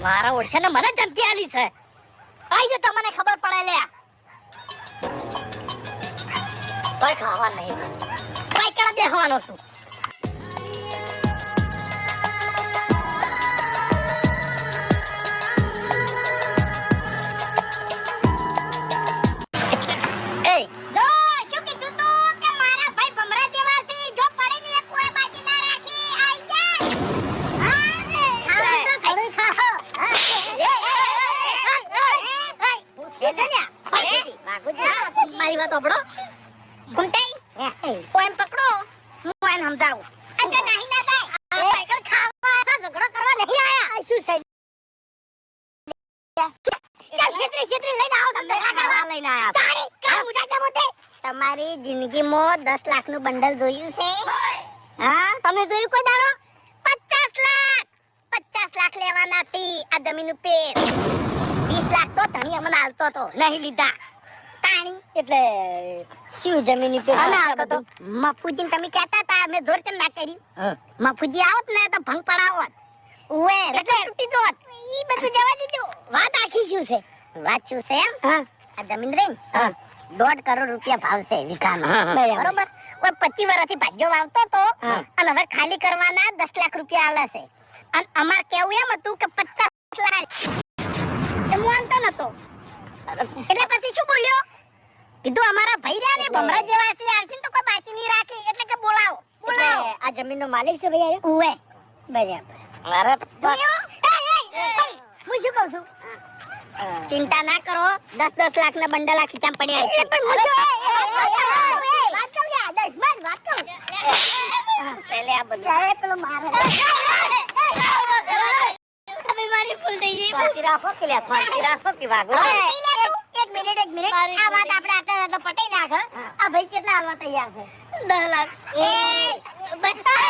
મારા ઓળશે ને મને ધમકી આલી છે. આઈ જો તમને ખબર પડે લે. કોઈ ખાવા નહીં. કોઈ કડા બેહવાનો છું. મારી વાત ઓબળો ઘૂંટાઈ ઓમ પકડો હું આને સમજાવું અજે નહીં ના થાય સાયકલ ખાવા ઝઘડો કરવા નહીં આયા શું છે ચાલ ક્ષેત્રે લઈને આવો તમને ખાવા લઈને આયા તારી કામ ઉઠાડે મોતે તમારી જિંદગીમાં 10 લાખનું બંડલ જોયું છે હા તમે જોયું કોઈ દાડો 50 લાખ લેવાના હતી આ જમીન ઉપર 20 લાખ તો ધણી અમને આલતો તો નહીં લીધા એટલે શું જમીન ઉપર આલતો તો મફુજી તમે કહેતા હતા મે જોર ચમ ના કરી મફુજી આવત ને તો ભંગ પડાવત ઓએ એટલે તૂટી જોત ઈ બધું જવા દીધું વાત આખી શું છે વાત શું છે એમ હા આ જમીન રે હા 1.5 કરોડ રૂપિયા ભાવ છે વીઘાનો બરોબર કોઈ 25 વર્ષથી ભાગ્યો વાવતો તો અને હવે ખાલી કરવાના 10 લાખ રૂપિયા આલે છે અને અમાર કેવું એમ હતું કે 50 લાખ એમ વાંતો નતો એટલે પછી શું બોલ્યો કીધું અમારા ભાઈ રહ્યા ને ભમરા જેવા છે આવશે તો કોઈ બાકી નહીં રાખી એટલે કે બોલાવો આ જમીનનો માલિક છે ભાઈ આયો ઓએ બરાબર અરે હું શું કહું છું ચિંતા ના કરો 10 લાખના બંડલ આ ખીચામાં પડ્યા છે પણ વાત કર યાર 10 માં વાત કર પેલે આ બધા પેલો મારે હવે મારી ભૂલ થઈ ગઈ બાકી રાખો કે વાગો એક મિનિટ આ વાત આપણે આટલા પટાઈ નાખ આ ભાઈ કેટલા હાલવા તૈયાર છે 10 લાખ એ બતા